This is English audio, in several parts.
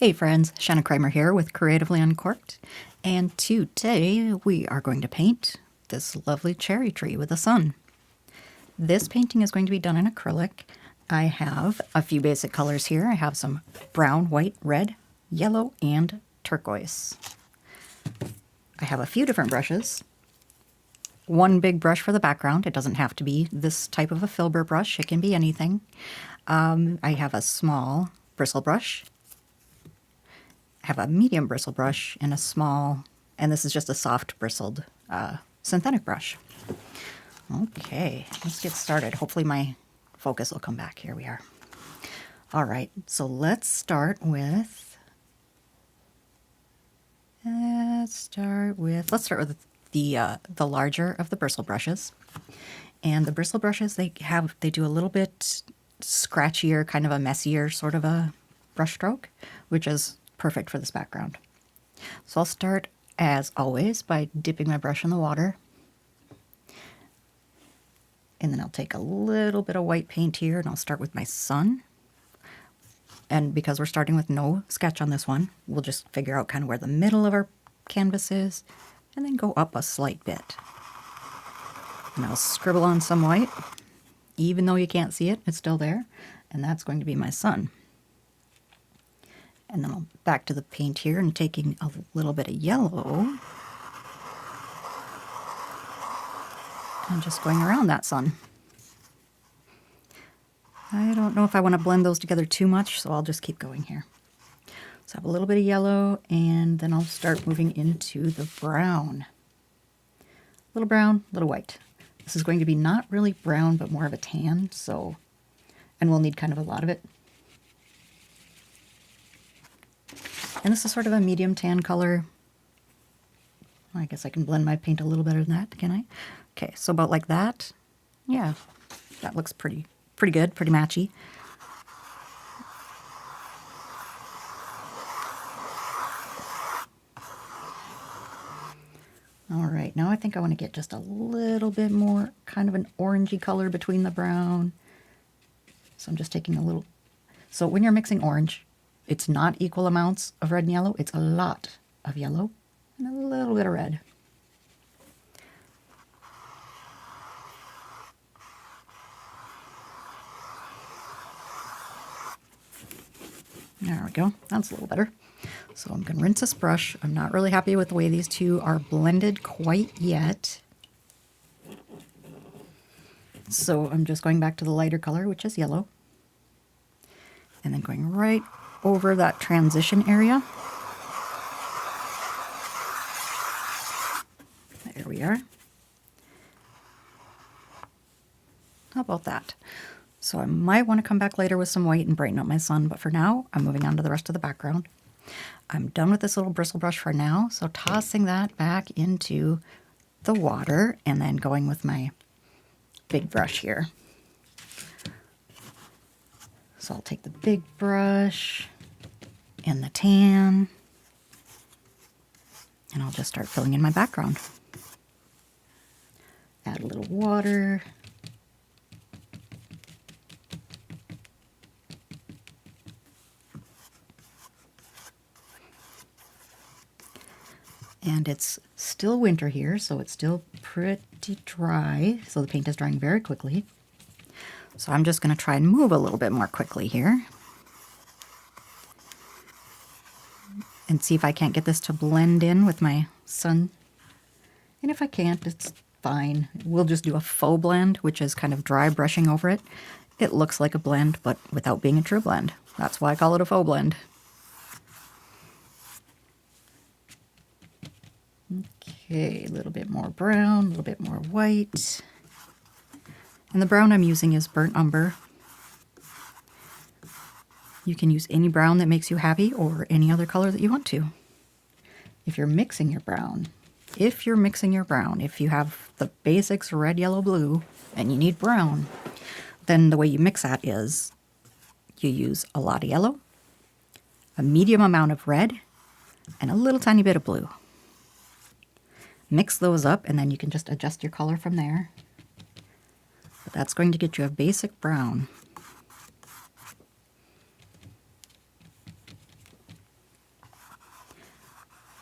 Hey friends, Shanna Kramer here with Creatively Uncorked, and today we are going to paint this lovely cherry tree with a sun. This painting is going to be done in acrylic. I have a few basic colors here. I have some brown, white, red, yellow, and turquoise. I have a few different brushes. One big brush for the background. It doesn't have to be this type of a filbert brush. It can be anything. I have a small bristle brush. I have a medium bristle brush and a small, and this is just a soft bristled synthetic brush. Okay, let's get started. Hopefully my focus will come back. Here we are. All right, so let's start with the larger of the bristle brushes. And the bristle brushes, they do a little bit scratchier, kind of a messier sort of a brush stroke, which is perfect for this background. So I'll start, as always, by dipping my brush in the water. And then I'll take a little bit of white paint here, and I'll start with my sun. And because we're starting with no sketch on this one, we'll just figure out kind of where the middle of our canvas is, and then go up a slight bit. And I'll scribble on some white. Even though you can't see it, it's still there. And that's going to be my sun. And then I'll back to the paint here and taking a little bit of yellow and just going around that sun. I don't know if I want to blend those together too much, so I'll just keep going here. So I have a little bit of yellow, and then I'll start moving into the brown. Little brown, little white. This is going to be not really brown, but more of a tan, and we'll need kind of a lot of it. And this is sort of a medium tan color. I guess I can blend my paint a little better than that, can I? Okay, so about like that. Yeah, that looks pretty good, pretty matchy. All right, now I think I want to get just a little bit more kind of an orangey color between the brown. So I'm just taking a little. So when you're mixing orange, it's not equal amounts of red and yellow. It's a lot of yellow and a little bit of red. There we go. That's a little better. So I'm going to rinse this brush. I'm not really happy with the way these two are blended quite yet. So I'm just going back to the lighter color, which is yellow. And then going right over that transition area. There we are. How about that? So I might want to come back later with some white and brighten up my sun, but for now, I'm moving on to the rest of the background. I'm done with this little bristle brush for now, so tossing that back into the water and then going with my big brush here. So I'll take the big brush and the tan, and I'll just start filling in my background. Add a little water. And it's still winter here, so it's still pretty dry. So the paint is drying very quickly. So I'm just going to try and move a little bit more quickly here. And see if I can't get this to blend in with my sun. And if I can't, it's fine. We'll just do a faux blend, which is kind of dry brushing over it. It looks like a blend, but without being a true blend. That's why I call it a faux blend. Okay, a little bit more brown, a little bit more white. And the brown I'm using is burnt umber. You can use any brown that makes you happy or any other color that you want to. If you're mixing your brown, if you have the basics red, yellow, blue, and you need brown, then the way you mix that is you use a lot of yellow, a medium amount of red, and a little tiny bit of blue. Mix those up, and then you can just adjust your color from there. But that's going to get you a basic brown.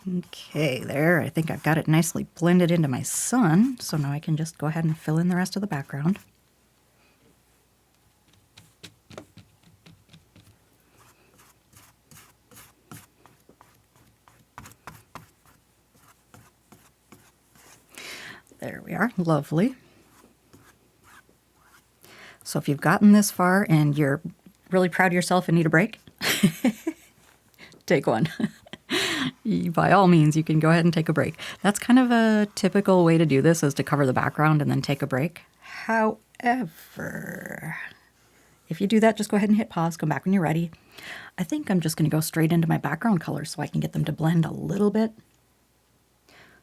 Okay, there. I think I've got it nicely blended into my sun, so now I can just go ahead and fill in the rest of the background. There we are. Lovely. So if you've gotten this far and you're really proud of yourself and need a break, take one. By all means, you can go ahead and take a break. That's kind of a typical way to do this, is to cover the background and then take a break. However, if you do that, just go ahead and hit pause, come back when you're ready. I think I'm just going to go straight into my background colors so I can get them to blend a little bit.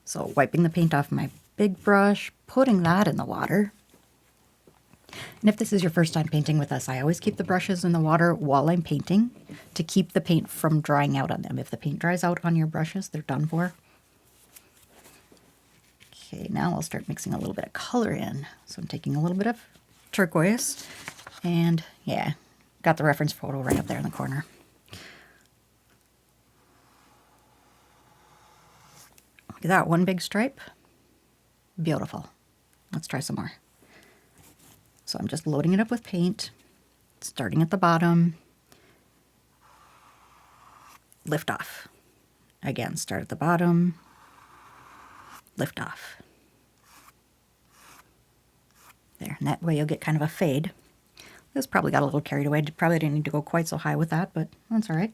So wiping the paint off my big brush, putting that in the water. And if this is your first time painting with us, I always keep the brushes in the water while I'm painting to keep the paint from drying out on them. If the paint dries out on your brushes, they're done for. Okay, now I'll start mixing a little bit of color in. So I'm taking a little bit of turquoise, and yeah, got the reference photo right up there in the corner. Look at that, one big stripe. Beautiful. Let's try some more. So I'm just loading it up with paint, starting at the bottom, lift off. Again, start at the bottom, lift off. There, and that way you'll get kind of a fade. This probably got a little carried away. Probably didn't need to go quite so high with that, but that's all right.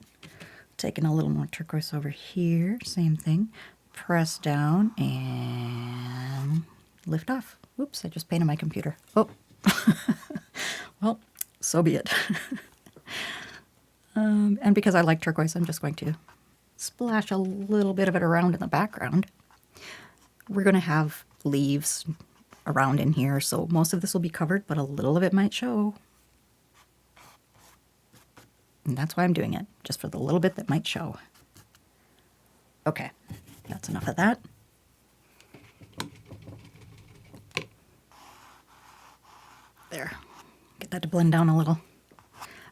Taking a little more turquoise over here, same thing. Press down and lift off. Oops, I just painted my computer. Oh. Well, so be it. And because I like turquoise, I'm just going to splash a little bit of it around in the background. We're going to have leaves around in here, so most of this will be covered, but a little of it might show. And that's why I'm doing it, just for the little bit that might show. Okay, that's enough of that. There. Get that to blend down a little.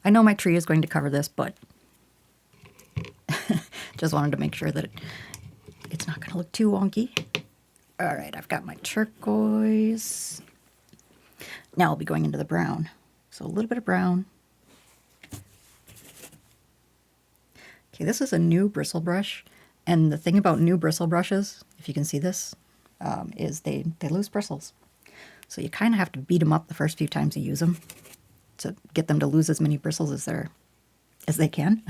I know my tree is going to cover this, but just wanted to make sure that it's not going to look too wonky. All right, I've got my turquoise. Now I'll be going into the brown. So a little bit of brown. Okay, this is a new bristle brush. And the thing about new bristle brushes, if you can see this, is they lose bristles. So you kind of have to beat them up the first few times you use them to get them to lose as many bristles as they can.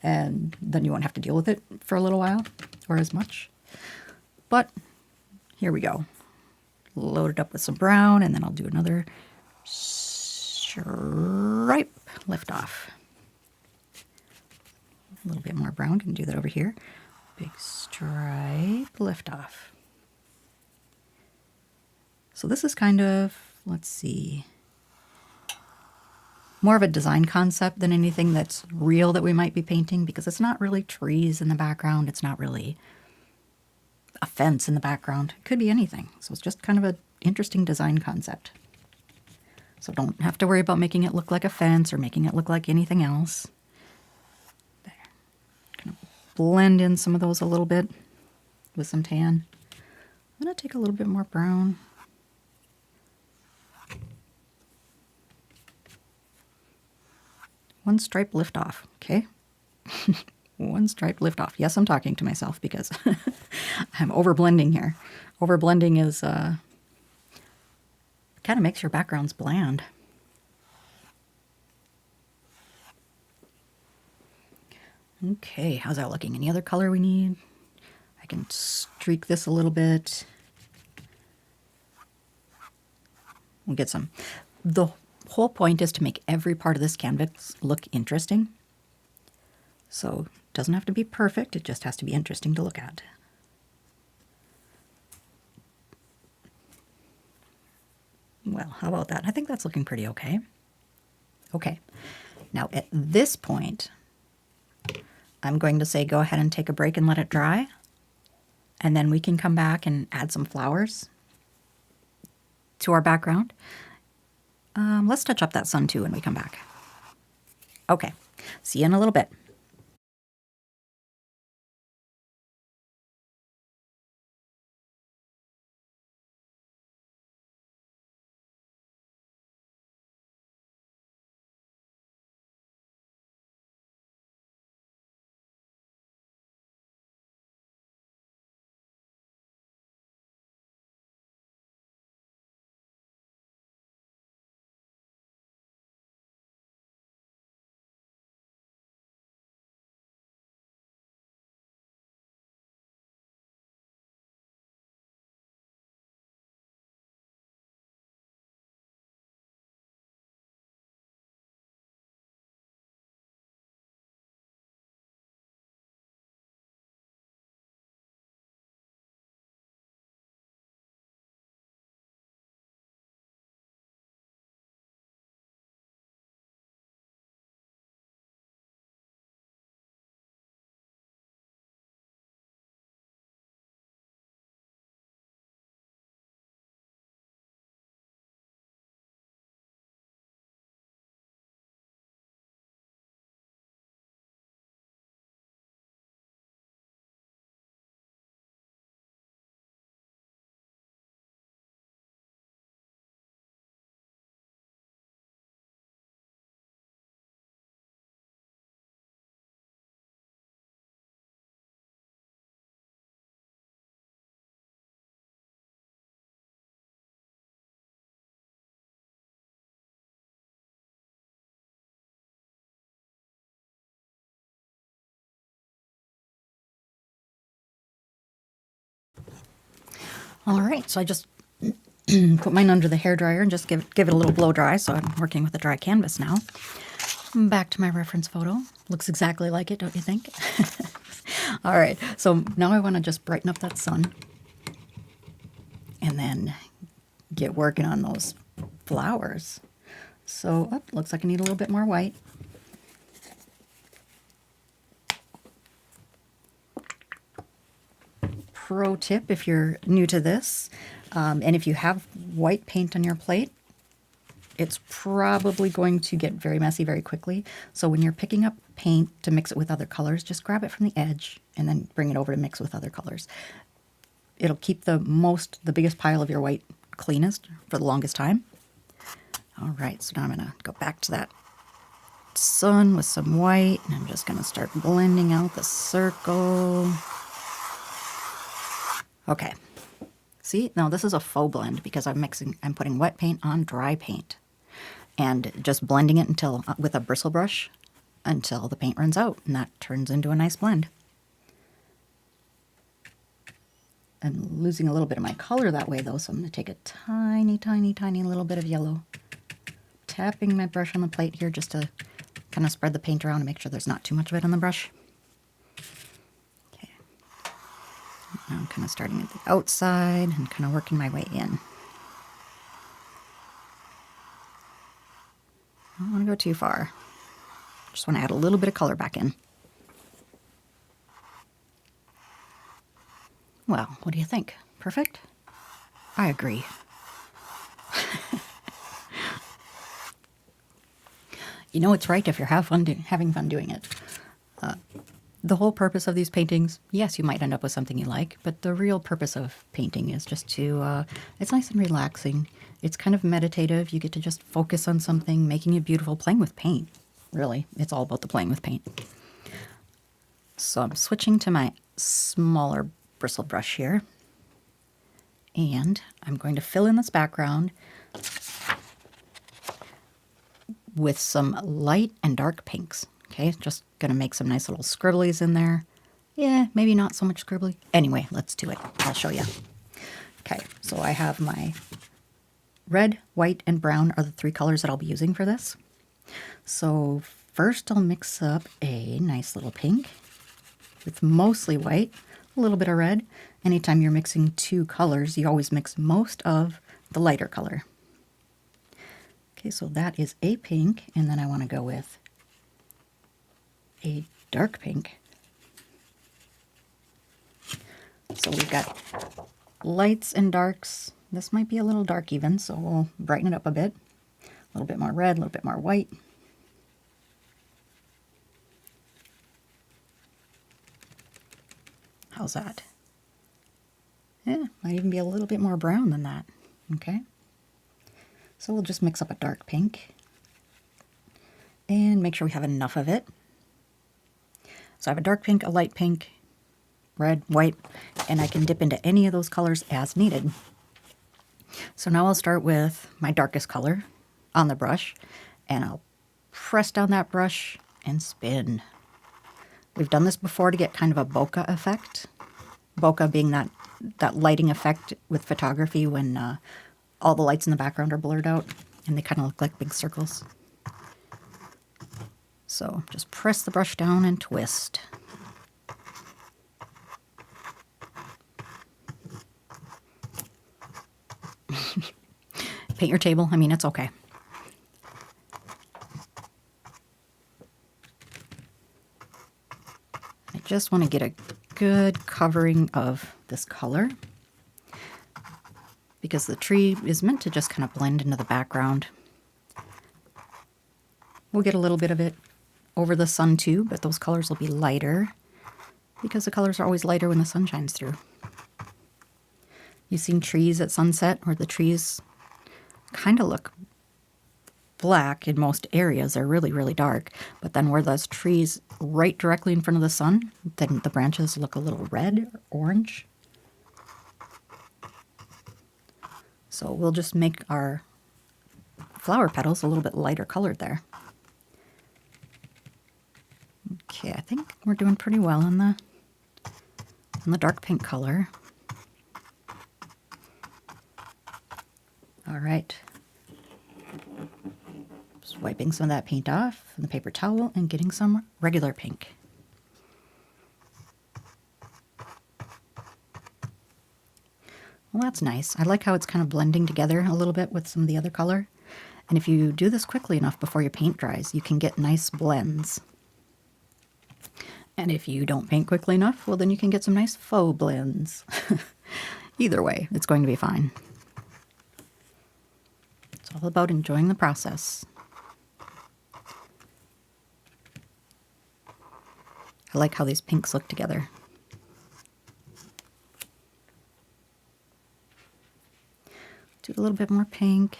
And then you won't have to deal with it for a little while, or as much. But here we go. Load it up with some brown, and then I'll do another stripe lift off. A little bit more brown, can do that over here. Big stripe lift off. So this is kind of, let's see, more of a design concept than anything that's real that we might be painting, because it's not really trees in the background. It's not really a fence in the background. It could be anything. So it's just kind of an interesting design concept. So don't have to worry about making it look like a fence or making it look like anything else. There. Kind of blend in some of those a little bit with some tan. I'm going to take a little bit more brown. One stripe lift off, okay? One stripe lift off. Yes, I'm talking to myself because I'm overblending here. Overblending is kind of makes your backgrounds bland. Okay, how's that looking? Any other color we need? I can streak this a little bit. We'll get some. The whole point is to make every part of this canvas look interesting. So it doesn't have to be perfect, it just has to be interesting to look at. Well, how about that? I think that's looking pretty okay. Okay, now at this point, I'm going to say go ahead and take a break and let it dry. And then we can come back and add some flowers to our background. Let's touch up that sun too when we come back. Okay, see you in a little bit. All right, so I just put mine under the hairdryer and just give it a little blow dry, so I'm working with a dry canvas now. Back to my reference photo. Looks exactly like it, don't you think? All right, so now I want to just brighten up that sun and then get working on those flowers. So, oh, looks like I need a little bit more white. Pro tip if you're new to this, and if you have white paint on your plate, it's probably going to get very messy very quickly. So when you're picking up paint to mix it with other colors, just grab it from the edge and then bring it over to mix with other colors. It'll keep the biggest pile of your white cleanest for the longest time. All right, so now I'm gonna go back to that sun with some white, and I'm just gonna start blending out the circle. Okay, see, now this is a faux blend because I'm putting wet paint on dry paint and just blending it until, with a bristle brush, until the paint runs out, and that turns into a nice blend. I'm losing a little bit of my color that way though, so I'm gonna take a tiny, tiny, tiny little bit of yellow, tapping my brush on the plate here just to kind of spread the paint around and make sure there's not too much of it on the brush. Now I'm kind of starting at the outside and kind of working my way in. I don't want to go too far. Just want to add a little bit of color back in. Well, what do you think? Perfect? I agree. You know it's right if you're having fun doing it. The whole purpose of these paintings, yes, you might end up with something you like, but the real purpose of painting is just to, it's nice and relaxing. It's kind of meditative. You get to just focus on something, making it beautiful, playing with paint. Really, it's all about the playing with paint. So I'm switching to my smaller bristle brush here. And I'm going to fill in this background with some light and dark pinks. Okay, just gonna make some nice little scribblies in there. Yeah, maybe not so much scribbly. Anyway, let's do it. I'll show you. Okay, so I have my red, white, and brown are the three colors that I'll be using for this. So first I'll mix up a nice little pink with mostly white, a little bit of red. Anytime you're mixing two colors, you always mix most of the lighter color. Okay, so that is a pink, and then I want to go with a dark pink. So we've got lights and darks. This might be a little dark even, so we'll brighten it up a bit. A little bit more red, a little bit more white. How's that? Yeah, might even be a little bit more brown than that. Okay. So we'll just mix up a dark pink and make sure we have enough of it. So I have a dark pink, a light pink, red, white, and I can dip into any of those colors as needed. So now I'll start with my darkest color on the brush, and I'll press down that brush and spin. We've done this before to get kind of a bokeh effect. Bokeh being that lighting effect with photography when all the lights in the background are blurred out and they kind of look like big circles. So just press the brush down and twist. Paint your table. I mean, it's okay. I just want to get a good covering of this color because the tree is meant to just kind of blend into the background. We'll get a little bit of it over the sun too, but those colors will be lighter because the colors are always lighter when the sun shines through. You've seen trees at sunset where the trees kind of look black in most areas. They're really, really dark. But then where those trees right directly in front of the sun, then the branches look a little red or orange. So we'll just make our flower petals a little bit lighter colored there. Okay, I think we're doing pretty well on the dark pink color. right. Just wiping some of that paint off on the paper towel and getting some regular pink. Well, that's nice. I like how it's kind of blending together a little bit with some of the other color. And if you do this quickly enough before your paint dries, you can get nice blends. And if you don't paint quickly enough, well, then you can get some nice faux blends. Either way, it's going to be fine. It's all about enjoying the process. I like how these pinks look together. Do a little bit more pink.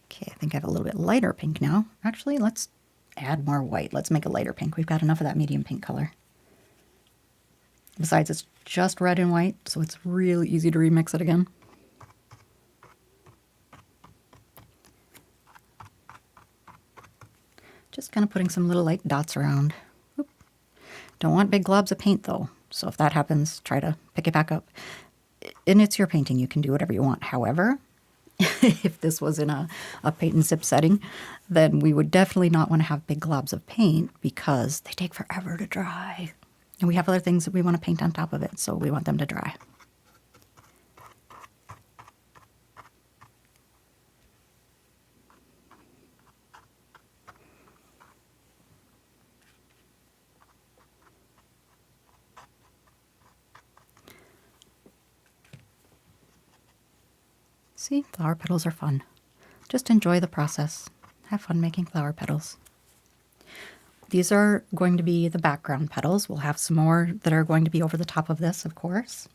Okay, I think I have a little bit lighter pink now. Actually, let's add more white. Let's make a lighter pink. We've got enough of that medium pink color. Besides, it's just red and white, so it's really easy to remix it again. Just kind of putting some little light dots around. Oop. Don't want big globs of paint though, so if that happens, try to pick it back up. And it's your painting, you can do whatever you want. However, if this was in a paint and sip setting, then we would definitely not want to have big globs of paint because they take forever to dry. And we have other things that we want to paint on top of it, so we want them to dry. See, flower petals are fun. Just enjoy the process. Have fun making flower petals. These are going to be the background petals. We'll have some more that are going to be over the top of this, of course.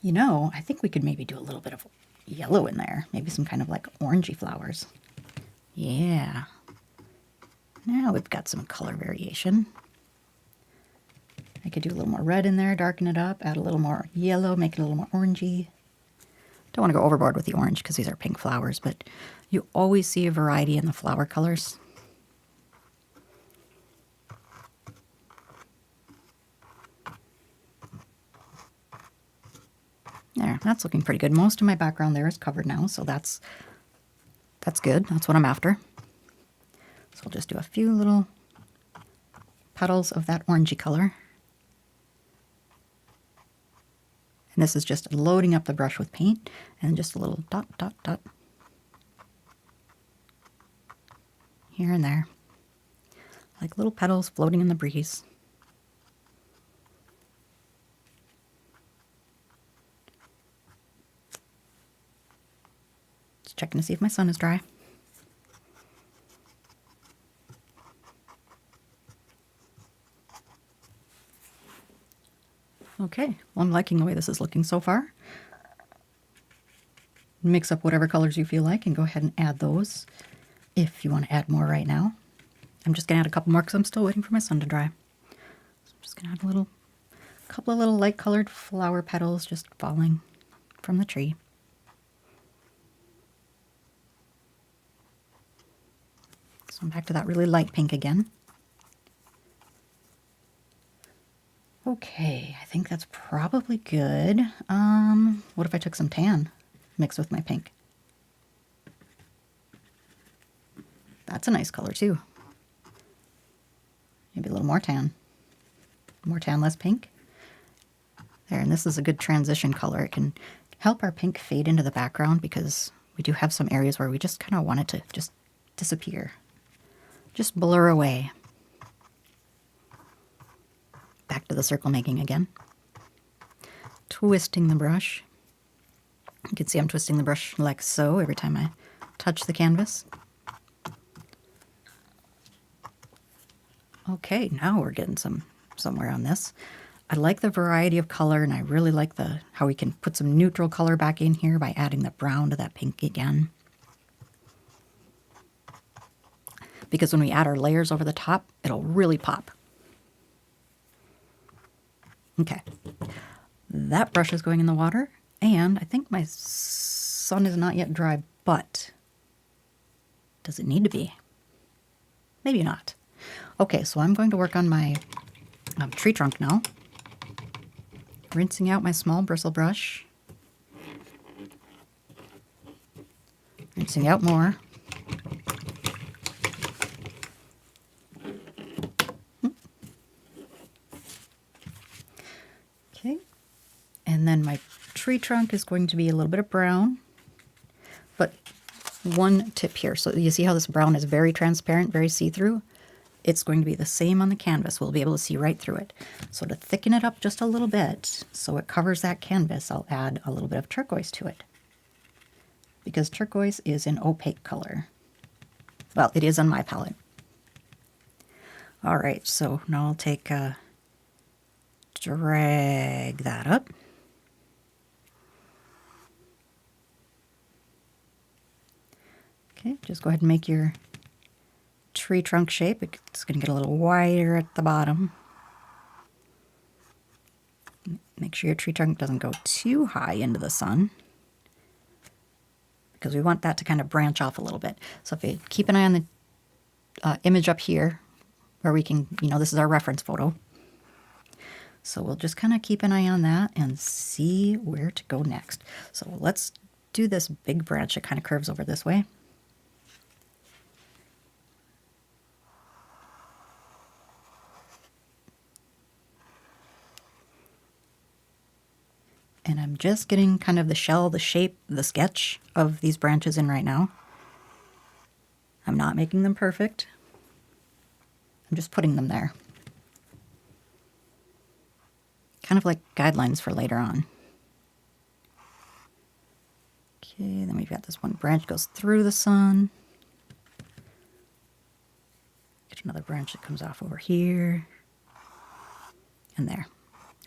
You know, I think we could maybe do a little bit of yellow in there. Maybe some kind of like orangey flowers. Yeah. Now we've got some color variation. I could do a little more red in there, darken it up, add a little more yellow, make it a little more orangey. Don't want to go overboard with the orange because these are pink flowers, but you always see a variety in the flower colors. There, that's looking pretty good. Most of my background there is covered now, so that's good. That's what I'm after. So we'll just do a few little petals of that orangey color. And this is just loading up the brush with paint and just a little dot, dot, dot here and there, like little petals floating in the breeze. Just checking to see if my sun is dry. Okay, well, I'm liking the way this is looking so far. Mix up whatever colors you feel like and go ahead and add those if you want to add more right now. I'm just going to add a couple more because I'm still waiting for my sun to dry. So I'm just going to add a couple of little light colored flower petals just falling from the tree. So I'm back to that really light pink again. Okay, I think that's probably good. What if I took some tan mixed with my pink? That's a nice color too. Maybe a little more tan. More tan, less pink. There, and this is a good transition color. It can help our pink fade into the background because we do have some areas where we just kind of want it to just disappear. Just blur away. Back to the circle making again. Twisting the brush. You can see I'm twisting the brush like so every time I touch the canvas. Okay, now we're getting somewhere on this. I like the variety of color, and I really like how we can put some neutral color back in here by adding the brown to that pink again. Because when we add our layers over the top, it'll really pop. Okay, that brush is going in the water, and I think my sun is not yet dry, but Does it need to be? Maybe not. Okay, so I'm going to work on my tree trunk now. Rinsing out my small bristle brush. Rinsing out more. Okay, and then my tree trunk is going to be a little bit of brown, but one tip here. So you see how this brown is very transparent, very see-through? It's going to be the same on the canvas. We'll be able to see right through it. So to thicken it up just a little bit so it covers that canvas, I'll add a little bit of turquoise to it. Because turquoise is an opaque color. Well, it is on my palette. All right, so now I'll take drag that up. Okay, just go ahead and make your tree trunk shape. It's going to get a little wider at the bottom. Make sure your tree trunk doesn't go too high into the sun, because we want that to kind of branch off a little bit. So if you keep an eye on the image up here, where we can, this is our reference photo. So we'll just kind of keep an eye on that and see where to go next. So let's do this big branch that kind of curves over this way. And I'm just getting kind of the shell, the shape, the sketch of these branches in right now. I'm not making them perfect. I'm just putting them there. Kind of like guidelines for later on. Okay, then we've got this one branch goes through the sun. Get another branch that comes off over here. And there.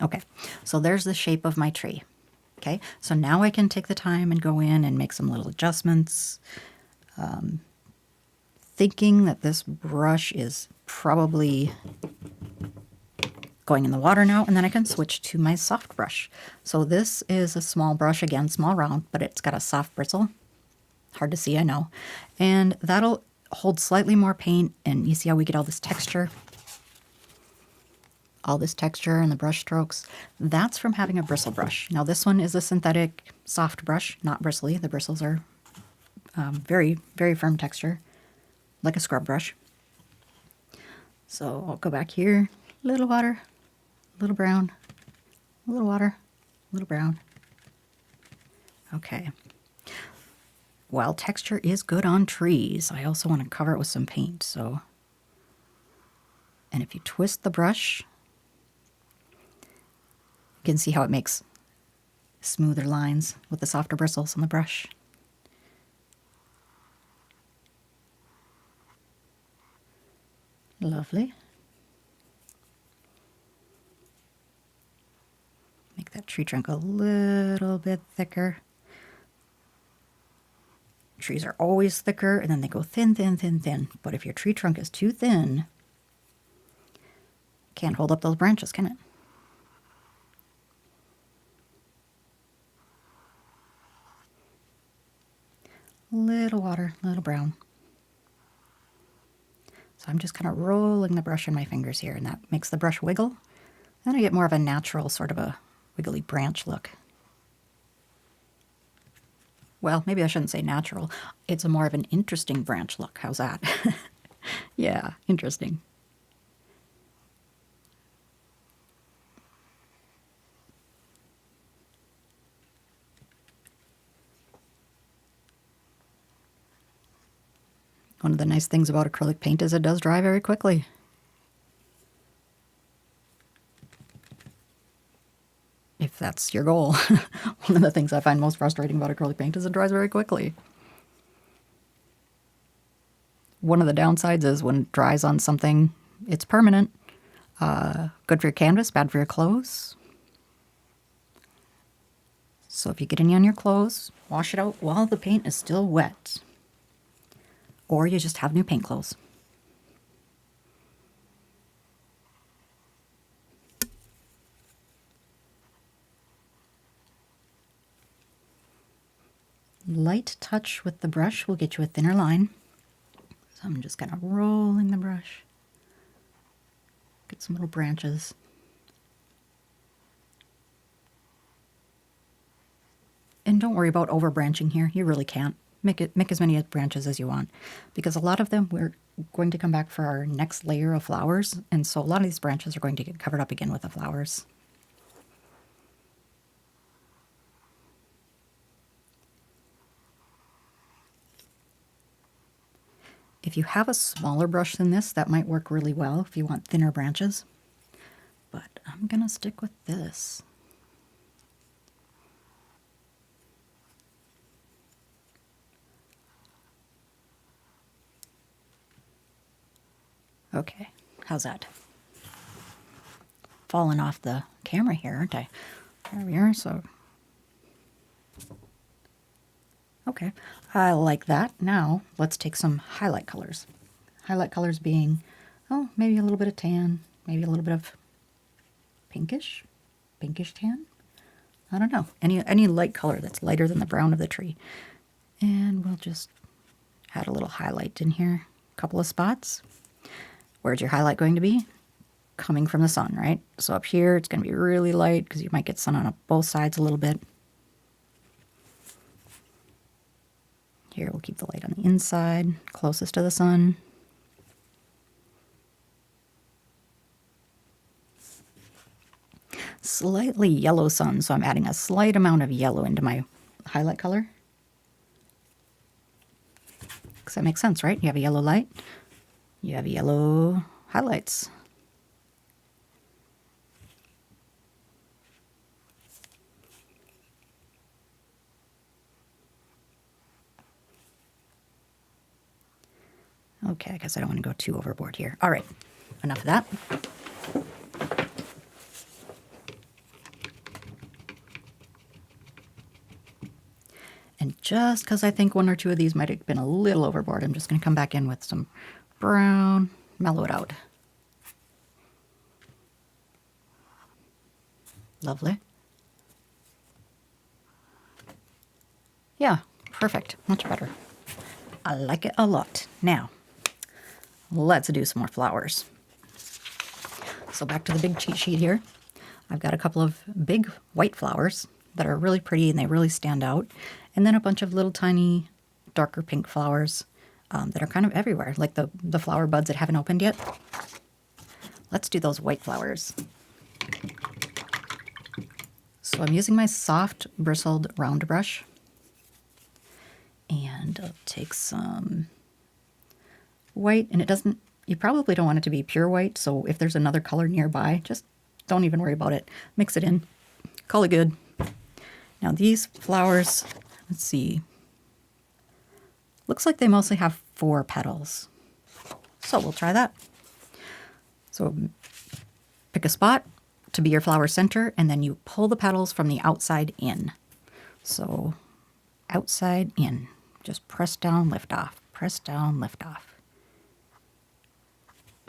Okay, so there's the shape of my tree. Okay, so now I can take the time and go in and make some little adjustments. Thinking that this brush is probably going in the water now, and then I can switch to my soft brush. So this is a small brush, again, small round, but it's got a soft bristle. Hard to see, I know. And that'll hold slightly more paint, and you see how we get all this texture? All this texture and the brush strokes, that's from having a bristle brush. Now this one is a synthetic soft brush, not bristly. The bristles are very, very firm texture, like a scrub brush. So I'll go back here, little water, little brown, a little water, a little brown. Okay. While texture is good on trees, I also want to cover it with some paint. So, and if you twist the brush, you can see how it makes smoother lines with the softer bristles on the brush. Lovely. Make that tree trunk a little bit thicker. Trees are always thicker, and then they go thin, thin, thin, thin. But if your tree trunk is too thin, can't hold up those branches, can it? Little water, little brown. So I'm just kind of rolling the brush in my fingers here, and that makes the brush wiggle. Then I get more of a natural sort of a wiggly branch look. Well, maybe I shouldn't say natural. It's a more of an interesting branch look. How's that? Yeah, interesting. One of the nice things about acrylic paint is it does dry very quickly. If that's your goal. One of the things I find most frustrating about acrylic paint is it dries very quickly. One of the downsides is when it dries on something, it's permanent. Good for your canvas, bad for your clothes. So if you get any on your clothes, wash it out while the paint is still wet. Or you just have new paint clothes. Light touch with the brush will get you a thinner line. So I'm just kind of rolling the brush. Get some little branches. And don't worry about over branching here. You really can't. Make as many branches as you want, because a lot of them we're going to come back for our next layer of flowers, and so a lot of these branches are going to get covered up again with the flowers. If you have a smaller brush than this, that might work really well if you want thinner branches, but I'm gonna stick with this. Okay, how's that? Falling off the camera here, aren't I? There we are, so. Okay, I like that. Now, let's take some highlight colors. Highlight colors being, oh, maybe a little bit of tan, maybe a little bit of pinkish tan. I don't know, any light color that's lighter than the brown of the tree. And we'll just add a little highlight in here, a couple of spots. Where's your highlight going to be? Coming from the sun, right? So up here, it's going to be really light because you might get sun on both sides a little bit. Here, we'll keep the light on the inside, closest to the sun. Slightly yellow sun, so I'm adding a slight amount of yellow into my highlight color. Because that makes sense, right? You have a yellow light, you have yellow highlights. Okay, I guess I don't want to go too overboard here. All right, enough of that. And just because I think one or two of these might have been a little overboard, I'm just going to come back in with some brown, mellow it out. Lovely. Yeah, perfect. Much better. I like it a lot. Now, let's do some more flowers. So back to the big cheat sheet here. I've got a couple of big white flowers that are really pretty and they really stand out. And then a bunch of little tiny darker pink flowers that are kind of everywhere, like the flower buds that haven't opened yet. Let's do those white flowers. So I'm using my soft bristled round brush. And I'll take some white, and you probably don't want it to be pure white, so if there's another color nearby, just don't even worry about it. Mix it in, call it good. Now these flowers, let's see, looks like they mostly have 4 petals. So we'll try that. So pick a spot to be your flower center, and then you pull the petals from the outside in. So outside in. Just press down, lift off. Press down, lift off.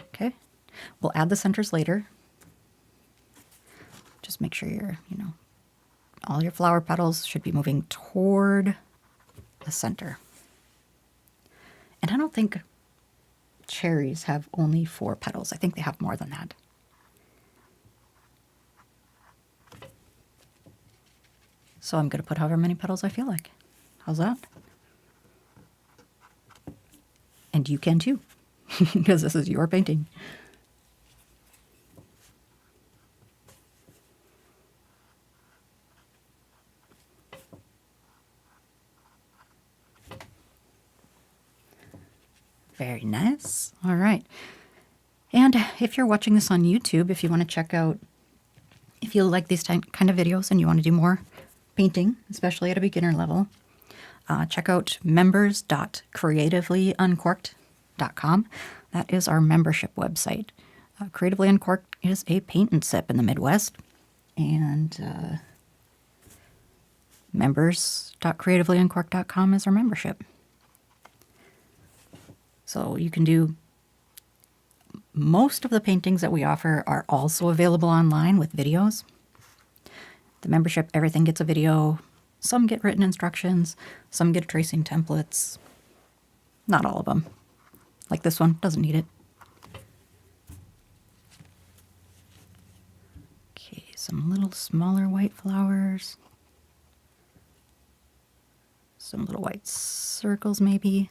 Okay. We'll add the centers later. Just make sure all your flower petals should be moving toward the center. And I don't think cherries have only 4 petals. I think they have more than that. So I'm going to put however many petals I feel like. How's that? And you can too, because this is your painting. Very nice. All right. And if you're watching this on YouTube, if you want to check out, if you like these kind of videos and you want to do more painting, especially at a beginner level, check out members.creativelyuncorked.com. That is our membership website. Creatively Uncorked is a paint and sip in the Midwest. And members.creativelyuncorked.com is our membership. So you can do most of the paintings that we offer are also available online with videos. The membership, everything gets a video. Some get written instructions. Some get tracing templates. Not all of them. Like this one, doesn't need it. Okay, some little smaller white flowers. Some little white circles maybe.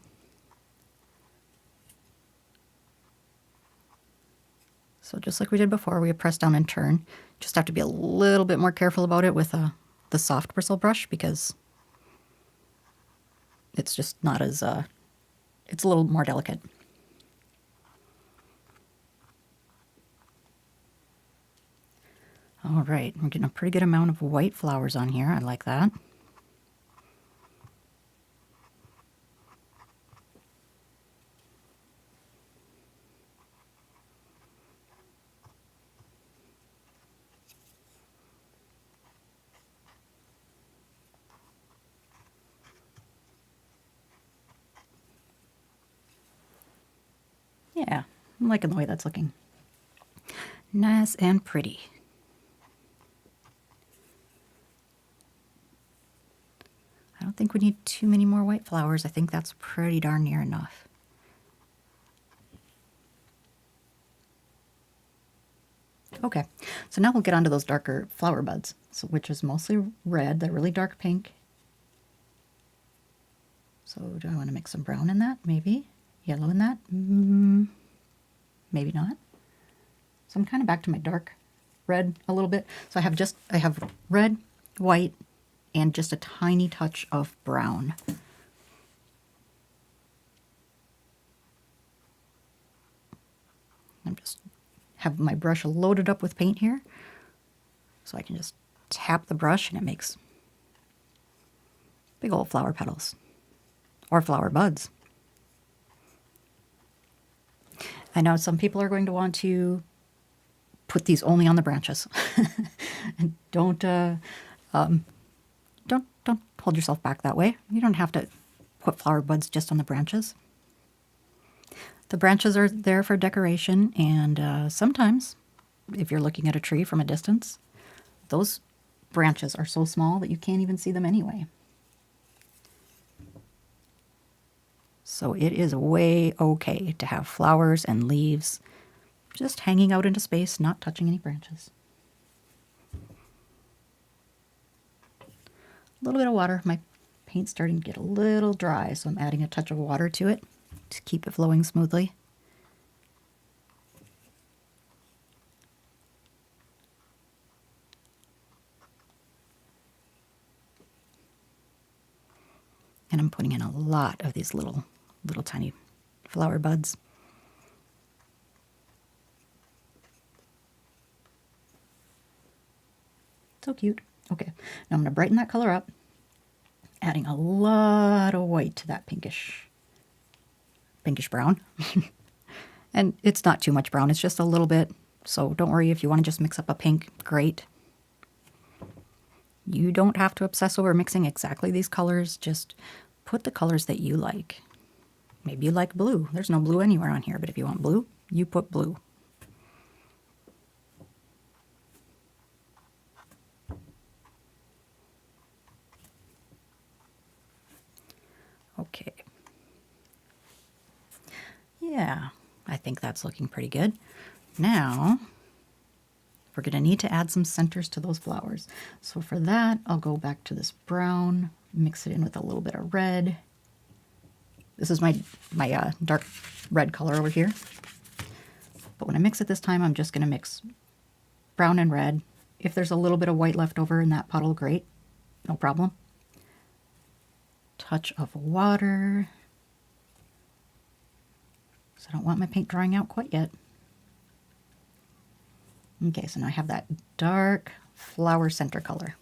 So just like we did before, we press down and turn. Just have to be a little bit more careful about it with the soft bristle brush because it's just not as, it's a little more delicate. All right, we're getting a pretty good amount of white flowers on here. I like that. Yeah, I'm liking the way that's looking. Nice and pretty. I don't think we need too many more white flowers. I think that's pretty darn near enough. Okay, so now we'll get onto those darker flower buds, so, which is mostly red, that really dark pink. So do I want to mix some brown in that? Maybe. Yellow in that? Maybe not. So I'm kind of back to my dark red a little bit. So I have red, white, and just a tiny touch of brown. I'm just have my brush loaded up with paint here. So I can just tap the brush and it makes big old flower petals or flower buds. I know some people are going to want to put these only on the branches. And don't hold yourself back that way. You don't have to put flower buds just on the branches. The branches are there for decoration, and sometimes, if you're looking at a tree from a distance, those branches are so small that you can't even see them anyway. So it is way okay to have flowers and leaves just hanging out into space, not touching any branches. A little bit of water. My paint's starting to get a little dry, so I'm adding a touch of water to it to keep it flowing smoothly. And I'm putting in a lot of these little tiny flower buds. So cute. Okay, now I'm going to brighten that color up, adding a lot of white to that pinkish brown. And it's not too much brown, it's just a little bit. So don't worry if you want to just mix up a pink, great. You don't have to obsess over mixing exactly these colors, just put the colors that you like. Maybe you like blue. There's no blue anywhere on here, but if you want blue, you put blue. Okay. Yeah, I think that's looking pretty good. Now, we're going to need to add some centers to those flowers. So for that, I'll go back to this brown, mix it in with a little bit of red. This is my dark red color over here. But when I mix it this time, I'm just going to mix brown and red. If there's a little bit of white left over in that puddle, great. No problem. Touch of water. So I don't want my paint drying out quite yet. Okay, so now I have that dark flower center color.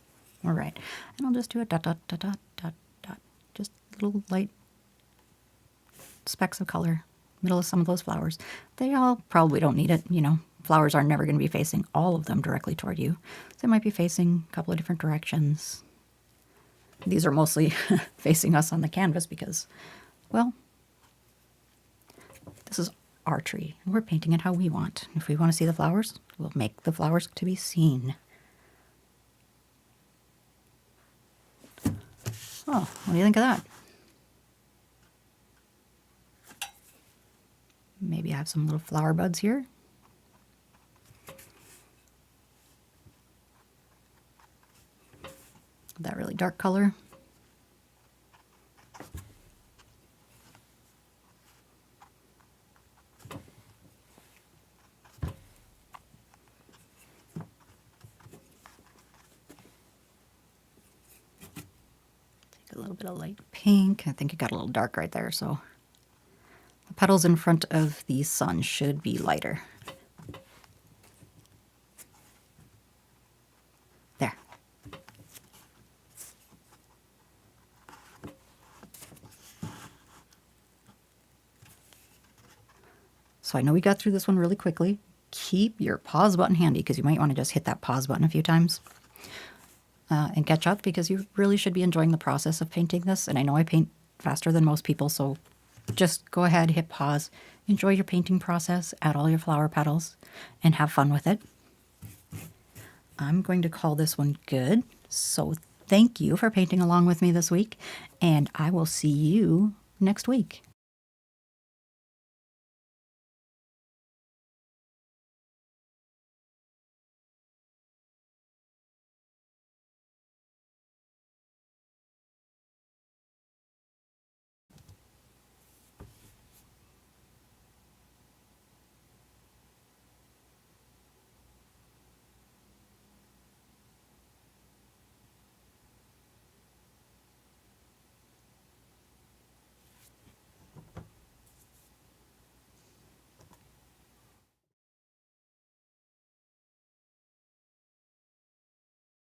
All right, and I'll just do a dot, dot, dot, dot, dot, dot. Just little light specks of color, middle of some of those flowers. They all probably don't need it, you know. Flowers are never going to be facing all of them directly toward you. They might be facing a couple of different directions. These are mostly facing us on the canvas because, well, this is our tree. We're painting it how we want. If we want to see the flowers, we'll make the flowers to be seen. Oh, what do you think of that? Maybe I have some little flower buds here. That really dark color. Take a little bit of light pink. I think it got a little dark right there, so the petals in front of the sun should be lighter. There. So I know we got through this one really quickly. Keep your pause button handy because you might want to just hit that pause button a few times and catch up, because you really should be enjoying the process of painting this. And I know I paint faster than most people, so just go ahead, hit pause, enjoy your painting process, add all your flower petals, and have fun with it. I'm going to call this one good. So thank you for painting along with me this week, and I will see you next week.